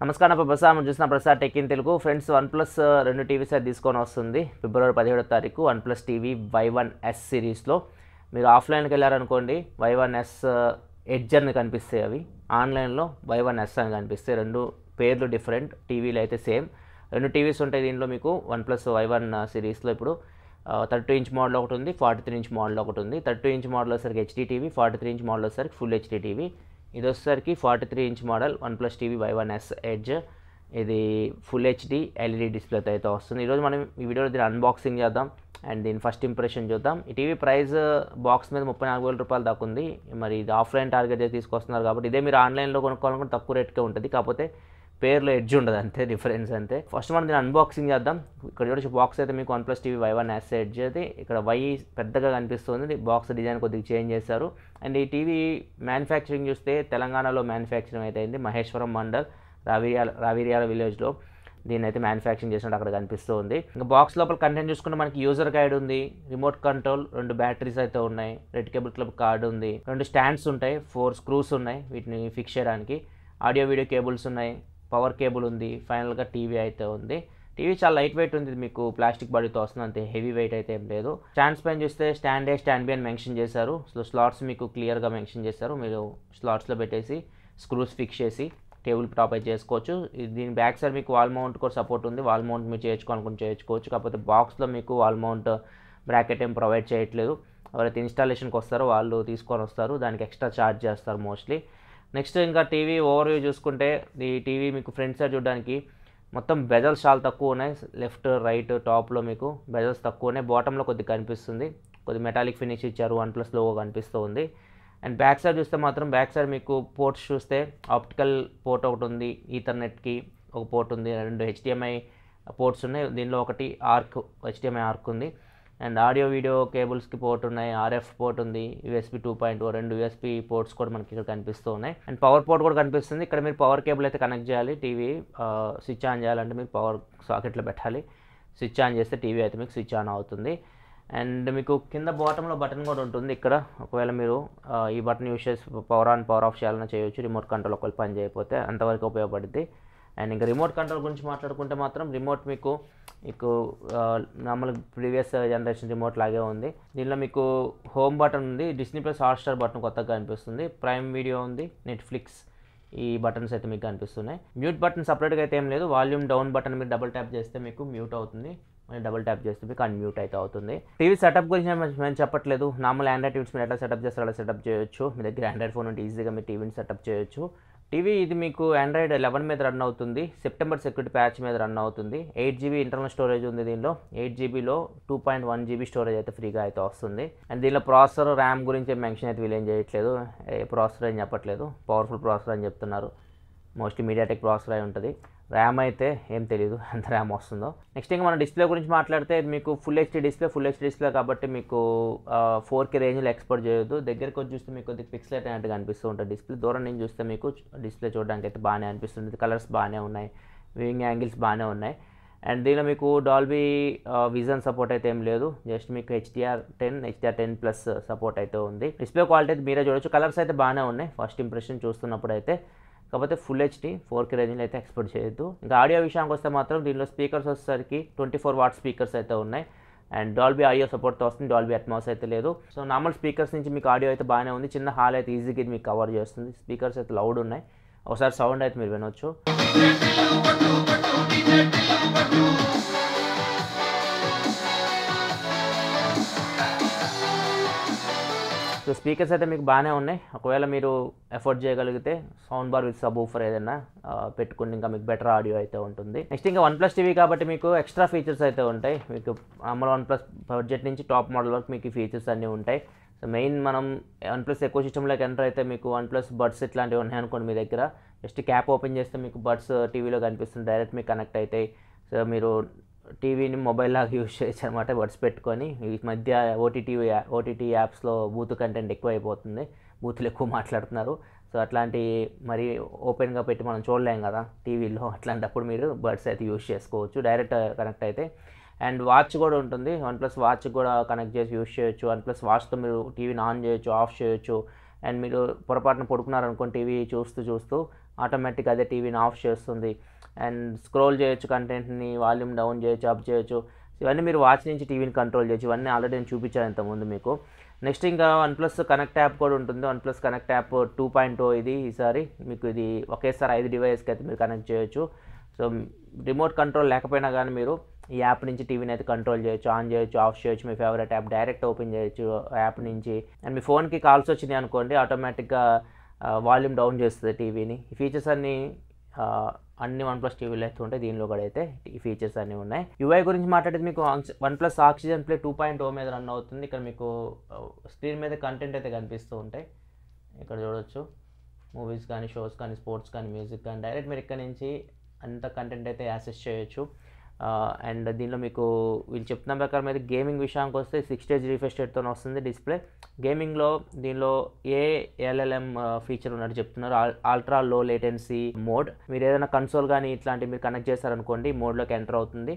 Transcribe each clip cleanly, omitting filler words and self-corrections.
నమస్కారం ప్రసాద్ మనం చూసిన Prasad tech in Telugu friends one plus రెండు టీవీ సెట్ తీసుకొని వస్తుంది ఫిబ్రవరి 17వ తారీఖు వన్ ప్లస్ టీవీ Y1S సిరీస్లో మీరు ఆఫ్లైన్కి వెళ్ళారనుకోండి Y1S ఎడ్జ్ అని కనిపిస్తాయి, అవి ఆన్లైన్లో Y1S అని కనిపిస్తాయి. రెండు పేర్లు డిఫరెంట్, టీవీలు అయితే సేమ్. రెండు టీవీస్ ఉంటాయి దీనిలో మీకు వన్ ప్లస్ Y1 సిరీస్లో. ఇప్పుడు 32 ఇంచ్ మోడల్ ఒకటి ఉంది, 43 ఇంచ్ మోడల్ ఒకటి ఉంది. 32 ఇంచ్ మోడల్ వచ్చేసరికి హెచ్డీ టీవీ, 43 ఇంచ్ మోడల్ వచ్చేసరికి ఫుల్ హెచ్డీ టీవీ. ఇది వచ్చేసరికి 43 inch model one plus TV Y1S edge. ఇది ఫుల్ హెచ్డీ ఎల్ఈడి డిస్ప్లేతో అయితే వస్తుంది. ఈరోజు మనం ఈ వీడియోలో దీన్ని అన్బాక్సింగ్ చేద్దాం అండ్ దీని ఫస్ట్ ఇంప్రెషన్ చూద్దాం. ఈ టీవీ ప్రైస్ బాక్స్ మీద 34,000 రూపాయలు దాకా ఉంది. మరి ఇది ఆఫ్లైన్ టార్గెట్ చేసి తీసుకొస్తున్నారు కాబట్టి ఇదే మీరు ఆన్లైన్లో కొనుక్కోవాలనుకుంటే తక్కువ రేట్కే ఉంటుంది, కాకపోతే పేర్లో ఎడ్జ్ ఉండదు, అంతే డిఫరెన్స్ అంతే. ఫస్ట్ మనం దీన్ని అన్బాక్సింగ్ చేద్దాం. ఇక్కడ చూడొచ్చు బాక్స్ అయితే మీకు one plus TV Y1S edge అయితే ఇక్కడ Y పెద్దగా కనిపిస్తుంది. బాక్స్ డిజైన్ కొద్దిగా చేంజ్ చేశారు. అండ్ ఈ టీవీ మ్యానుఫ్యాక్చరింగ్ చూస్తే తెలంగాణలో మ్యానుఫ్యాక్చరింగ్ అయితే అయింది. మహేశ్వరం మండల్ రావిర్యాల విలేజ్లో దీన్ని అయితే మ్యానుఫ్యాక్చరింగ్ చేసినట్టు అక్కడ కనిపిస్తూ ఉంది. ఇంకా బాక్స్ లోపల కంటెంట్ చూసుకుంటే మనకి యూజర్ గైడ్ ఉంది, రిమోట్ కంట్రోల్, 2 బ్యాటరీస్ అయితే ఉన్నాయి, రెడ్ కేబుల్ క్లబ్ కార్డు ఉంది, 2 స్టాండ్స్ ఉంటాయి, 4 స్క్రూస్ ఉన్నాయి వీటిని ఫిక్స్ చేయడానికి, ఆడియో వీడియో కేబుల్స్ ఉన్నాయి, పవర్ కేబుల్ ఉంది, ఫైనల్గా టీవీ అయితే ఉంది. టీవీ చాలా లైట్ వెయిట్ ఉంది, మీకు ప్లాస్టిక్ బాడీతో వస్తుంది, అంతే హెవీ వెయిట్ అయితే ఏం లేదు. స్టాండ్స్ పైన చూస్తే స్టాండ్ ఏ స్టాండ్ బి అని మెన్షన్ చేశారు. సో స్లాట్స్ మీకు క్లియర్గా మెన్షన్ చేశారు, మీరు స్లాట్స్లో పెట్టేసి స్క్రూస్ ఫిక్స్ చేసి టేబుల్ టాప్ అయితే చేసుకోవచ్చు. దీని బ్యాక్ సైడ్ మీకు వాల్ మౌంట్ కూడా సపోర్ట్ ఉంది, వాల్ మౌంట్ మీరు చేసుకోవచ్చు. కాకపోతే బాక్స్లో మీకు వాల్ మౌంట్ బ్రాకెట్ ఏం ప్రొవైడ్ చేయట్లేదు. ఎవరైతే ఇన్స్టాలేషన్కి వస్తారో వాళ్ళు తీసుకొని వస్తారు, దానికి ఎక్స్ట్రా ఛార్జ్ చేస్తారు మోస్ట్లీ. నెక్స్ట్ ఇంకా టీవీ ఓవర్వ్యూ చూసుకుంటే ఈ టీవీ మీకు ఫ్రంట్ సైడ్ చూడడానికి మొత్తం బెజల్స్ చాలా తక్కువ ఉన్నాయి. లెఫ్ట్ రైట్ టాప్లో మీకు బెజల్స్ తక్కువ ఉన్నాయి, బాటంలో కొద్దిగా కనిపిస్తుంది, కొద్ది మెటాలిక్ ఫినిష్ ఇచ్చారు, వన్ ప్లస్ లోగో కనిపిస్తూ ఉంది. అండ్ బ్యాక్ సైడ్ చూస్తే మాత్రం బ్యాక్ సైడ్ మీకు పోర్ట్స్ చూస్తే ఆప్టికల్ పోర్ట్ ఒకటి ఉంది, ఈథర్నెట్కి ఒక పోర్ట్ ఉంది, 2 HDMI పోర్ట్స్ ఉన్నాయి, దీనిలో ఒకటి HDMI ఆర్క్ ఉంది. అండ్ ఆడియో వీడియో కేబుల్స్కి పోర్ట్ ఉన్నాయి, RF పోర్ట్ ఉంది, USB 2.0 2 USB పోర్ట్స్ కూడా మనకి ఇక్కడ కనిపిస్తూ ఉన్నాయి. అండ్ పవర్ పోర్ట్ కూడా కనిపిస్తుంది. ఇక్కడ మీరు పవర్ కేబుల్ అయితే కనెక్ట్ చేయాలి, టీవీ స్విచ్ ఆన్ చేయాలంటే మీరు పవర్ సాకెట్లో పెట్టాలి, స్విచ్ ఆన్ చేస్తే టీవీ అయితే మీకు స్విచ్ ఆన్ అవుతుంది. అండ్ మీకు కింద బాటంలో బటన్ కూడా ఉంటుంది. ఇక్కడ ఒకవేళ మీరు ఈ బటన్ యూస్ చేసి పవర్ ఆన్ పవర్ ఆఫ్ చేయాలన్నా చేయొచ్చు, రిమోట్ కంట్రోల్ ఒకవేళ పని చేయకపోతే అంతవరకు ఉపయోగపడుద్ది. అండ్ ఇంకా రిమోట్ కంట్రోల్ గురించి మాట్లాడుకుంటే మాత్రం రిమోట్ మీకు నార్మల్ ప్రీవియస్ జనరేషన్ రిమోట్ లాగే ఉంది. దీనిలో మీకు హోమ్ బటన్ ఉంది, డిస్నీ ప్లస్ హాట్స్టార్ బటన్ కొత్తగా కనిపిస్తుంది, ప్రైమ్ వీడియో ఉంది, నెట్ఫ్లిక్స్ ఈ బటన్స్ అయితే మీకు కనిపిస్తున్నాయి. మ్యూట్ బటన్ సపరేట్గా అయితే ఏం లేదు, వాల్యూమ్ డౌన్ బటన్ మీరు డబుల్ ట్యాప్ చేస్తే మీకు మ్యూట్ అవుతుంది, మళ్ళీ డబుల్ ట్యాప్ చేస్తే మీకు అన్మ్యూట్ అయితే అవుతుంది. టీవీ సెటప్ గురించి నేను చెప్పట్లేదు, నార్మల్ ఆండ్రాయిడ్ టీవీస్ మీరు ఎట్లా సెటప్ చేస్తారో అలా సెటప్ చేయొచ్చు. మీ దగ్గర ఆండ్రాయిడ్ ఫోన్ ఉంటే ఈజీగా మీరు టీవీని సెటప్ చేయొచ్చు. టీవీ ఇది మీకు ఆండ్రాయిడ్ 11 మీద రన్ అవుతుంది, సెప్టెంబర్ సెక్యూరిటీ ప్యాచ్ మీద రన్ అవుతుంది. 8GB ఇంటర్నల్ స్టోరేజ్ ఉంది దీనిలో, 8GBలో 2.1GB స్టోరేజ్ అయితే ఫ్రీగా అయితే వస్తుంది. అండ్ దీనిలో ప్రాసెసర్ ర్యామ్ గురించి మెన్షన్ అయితే వీళ్ళు ఏం చేయట్లేదు, ఏ ప్రాసెసర్ అని చెప్పట్లేదు, పవర్ఫుల్ ప్రాసెసర్ అని చెప్తున్నారు. మోస్ట్లీ మీడియాటెక్ ప్రాసెసర్ అయి ఉంటుంది, ర్యామ్ అయితే ఏం తెలియదు ఎంత ర్యామ్ వస్తుందో. నెక్స్ట్ ఇంకా మన డిస్ప్లే గురించి మాట్లాడితే మీకు ఫుల్ హెచ్డీ డిస్ప్లే కాబట్టి మీకు 4K రేంజ్లో ఎక్స్పోర్ట్ చేయొద్దు. దగ్గరికి వచ్చి చూస్తే మీకు కొద్దిగా పిక్సెల్ అయినట్టు అనిపిస్తూ ఉంటుంది డిస్ప్లే, దూరం నుంచి చూస్తే మీకు డిస్ప్లే చూడడానికి అయితే బాగానే అనిపిస్తుంది, కలర్స్ బాగానే ఉన్నాయి, వ్యూయింగ్ యాంగిల్స్ బాగానే ఉన్నాయి. అండ్ దీనిలో మీకు డాల్బీ విజన్ సపోర్ట్ అయితే ఏం లేదు, జస్ట్ మీకు HDR10+ సపోర్ట్ అయితే ఉంది. డిస్ప్లే క్వాలిటీ అయితే మీరే చూడొచ్చు, కలర్స్ అయితే బాగానే ఉన్నాయి ఫస్ట్ ఇంప్రెషన్ చూస్తున్నప్పుడు అయితే. కాకపోతే ఫుల్ హెచ్డీ 4K రేంజ్లో అయితే ఎక్స్పోర్ట్ చేయొద్దు. ఇంకా ఆడియో విషయానికి వస్తే మాత్రం దీనిలో స్పీకర్స్ వచ్చేసరికి 24 వాట్ స్పీకర్స్ అయితే ఉన్నాయి. అండ్ డాల్బీ ఆడియో సపోర్ట్తో వస్తుంది, డాల్బీ అట్మాస్ అయితే లేదు. సో నార్మల్ స్పీకర్స్ నుంచి మీకు ఆడియో అయితే బాగానే ఉంది, చిన్న హాల్ అయితే ఈజీగా ఇది మీకు కవర్ చేస్తుంది. స్పీకర్స్ అయితే లౌడ్ ఉన్నాయి, ఒకసారి సౌండ్ అయితే మీరు వినొచ్చు. సో స్పీకర్స్ అయితే మీకు బాగానే ఉన్నాయి, ఒకవేళ మీరు ఎఫోర్డ్ చేయగలిగితే sound bar with sub woofer ఏదైనా పెట్టుకుని ఇంకా మీకు బెటర్ ఆడియో అయితే ఉంటుంది. నెక్స్ట్ ఇంకా వన్ ప్లస్ టీవీ కాబట్టి మీకు ఎక్స్ట్రా ఫీచర్స్ అయితే ఉంటాయి. మీకు నార్మల్ వన్ ప్లస్ బడ్జెట్ నుంచి టాప్ మోడల్ వరకు మీకు ఈ ఫీచర్స్ అన్నీ ఉంటాయి. సో మెయిన్ మనం వన్ ప్లస్ ఎకో సిస్టంలోకి ఎంటర్ అయితే మీకు వన్ ప్లస్ బడ్స్ ఇట్లాంటివి ఉన్నాయనుకోండి మీ దగ్గర, జస్ట్ క్యాప్ ఓపెన్ చేస్తే మీకు బడ్స్ టీవీలో కనిపిస్తుంది, డైరెక్ట్ మీకు కనెక్ట్ అవుతాయి. సో మీరు టీవీని మొబైల్ లాగా యూజ్ చేయొచ్చు అనమాట, బడ్స్ పెట్టుకొని. ఈ మధ్య ఓటీటీ యాప్స్లో బూత్ కంటెంట్ ఎక్కువ అయిపోతుంది, బూతులు ఎక్కువ మాట్లాడుతున్నారు. సో అట్లాంటి మరి ఓపెన్గా పెట్టి మనం చూడలేం కదా టీవీలో, అట్లాంటప్పుడు మీరు బడ్స్ అయితే యూజ్ చేసుకోవచ్చు, డైరెక్ట్ కనెక్ట్ అయితే. అండ్ వాచ్ కూడా ఉంటుంది, వన్ ప్లస్ వాచ్ కూడా కనెక్ట్ చేసి యూజ్ చేయొచ్చు. వన్ ప్లస్ వాచ్తో మీరు టీవీని ఆన్ చేయొచ్చు, ఆఫ్ చేయొచ్చు. అండ్ మీరు పొరపాటున పడుకున్నారనుకోండి టీవీ చూస్తూ ఆటోమేటిక్గా అదే టీవీని ఆఫ్ చేస్తుంది. అండ్ స్క్రోల్ చేయొచ్చు, కంటెంట్ని వాల్యూమ్ డౌన్ చేయొచ్చు, అప్ చేయొచ్చు. ఇవన్నీ మీరు వాచ్ నుంచి టీవీని కంట్రోల్ చేయొచ్చు. ఇవన్నీ ఆల్రెడీ నేను చూపించాను ఇంతకుముందు మీకు. నెక్స్ట్ ఇంకా వన్‌ప్లస్ కనెక్ట్ యాప్ కూడా ఉంటుంది. వన్‌ప్లస్ కనెక్ట్ యాప్ 2.0 ఇది ఈసారి మీకు ఇది ఒకేసారి 5 డివైస్కి అయితే మీరు కనెక్ట్ చేయొచ్చు. సో రిమోట్ కంట్రోల్ లేకపోయినా కానీ మీరు ఈ యాప్ నుంచి టీవీని అయితే కంట్రోల్ చేయొచ్చు, ఆన్ చేయొచ్చు, ఆఫ్ చేయొచ్చు. మీ ఫేవరెట్ యాప్ డైరెక్ట్ ఓపెన్ చేయొచ్చు యాప్ నుంచి. అండ్ మీ ఫోన్కి కాల్స్ వచ్చినాయి అనుకోండి, ఆటోమేటిక్గా వాల్యూమ్ డౌన్ చేస్తుంది టీవీని. ఈ ఫీచర్స్ అన్ని వన్‌ప్లస్ టీవీలో అయితే ఉంటాయి. దీనిలో కూడా అయితే ఈ ఫీచర్స్ అన్నీ ఉన్నాయి. యూఐ గురించి మాట్లాడితే మీకు వన్‌ప్లస్ ఆక్సిజన్ ప్లే 2.0 మీద రన్ అవుతుంది. ఇక్కడ మీకు స్క్రీన్ మీద కంటెంట్ అయితే కనిపిస్తూ ఉంటాయి. ఇక్కడ చూడొచ్చు మూవీస్ కానీ, షోస్ కానీ, స్పోర్ట్స్ కానీ, మ్యూజిక్ కానీ డైరెక్ట్ మీరు ఇక్కడ నుంచి అంత కంటెంట్ అయితే యాక్సెస్ చేయొచ్చు. అండ్ దీనిలో మీకు వీళ్ళు చెప్తున్న ప్రకారం అయితే గేమింగ్ విషయానికి వస్తే 6 Hz రిఫ్రెష్ రేట్తో వస్తుంది డిస్ప్లే. గేమింగ్లో దీనిలో ALLM ఫీచర్ ఉన్నట్టు చెప్తున్నారు. Ultra low latency mode. మీరు ఏదైనా కన్సోల్ కానీ ఇట్లాంటివి మీరు కనెక్ట్ చేశారనుకోండి, మోడ్లోకి ఎంటర్ అవుతుంది.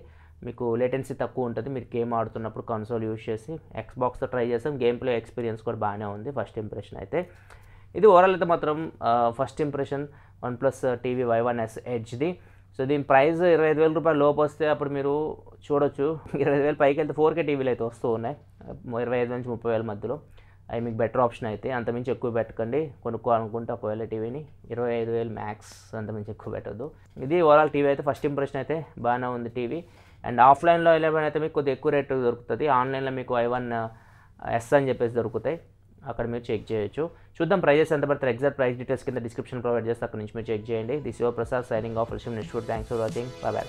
మీకు లేటెన్సీ తక్కువ ఉంటుంది. మీరు గేమ్ ఆడుతున్నప్పుడు కన్సోల్ యూజ్ చేసి. ఎక్స్బాక్స్తో ట్రై చేసాం, గేమ్ ప్లే ఎక్స్పీరియన్స్ కూడా బాగానే ఉంది. ఫస్ట్ ఇంప్రెషన్ అయితే ఇది. ఓవరాల్ అయితే మాత్రం first impression OnePlus TV Y1S ఎడ్జ్ది. సో దీని ప్రైస్ 25,000 రూపాయలు లోపు వస్తే అప్పుడు మీరు చూడొచ్చు. 20,000 పైకి వెళ్తే 4K టీవీలు అయితే వస్తూ ఉన్నాయి 25,000 నుంచి 30,000 మధ్యలో. అవి మీకు బెటర్ ఆప్షన్ అయితే. అంతమించి ఎక్కువ పెట్టకండి కొనుక్కోవాలనుకుంటే ఒకవేళ టీవీని. 25,000 మ్యాక్స్, అంతమించి ఎక్కువ పెట్టద్దు. ఇది ఓవరాల్ టీవీ అయితే ఫస్ట్ ఇంప్రెషన్ అయితే బాగానే ఉంది టీవీ. అండ్ ఆఫ్లైన్లో అయితే మీకు కొద్దిగా ఎక్కువ రేటు దొరుకుతుంది. ఆన్లైన్లో మీకు Y1S అని చెప్పేసి దొరుకుతాయి. అక్కడ మీరు చెక్ చేయొచ్చు. చూద్దాం ప్రైజెస్ ఎంత పడతారు. ఎగ్జాక్ట్ ప్రైస్ డీటెయిల్స్ కింద డిస్క్రిప్షన్ ప్రొవైడ్ చేస్తే అక్కడ నుంచి మీరు చెక్ చేయండి. This your Prasad signing off. Thanks for watching. By by.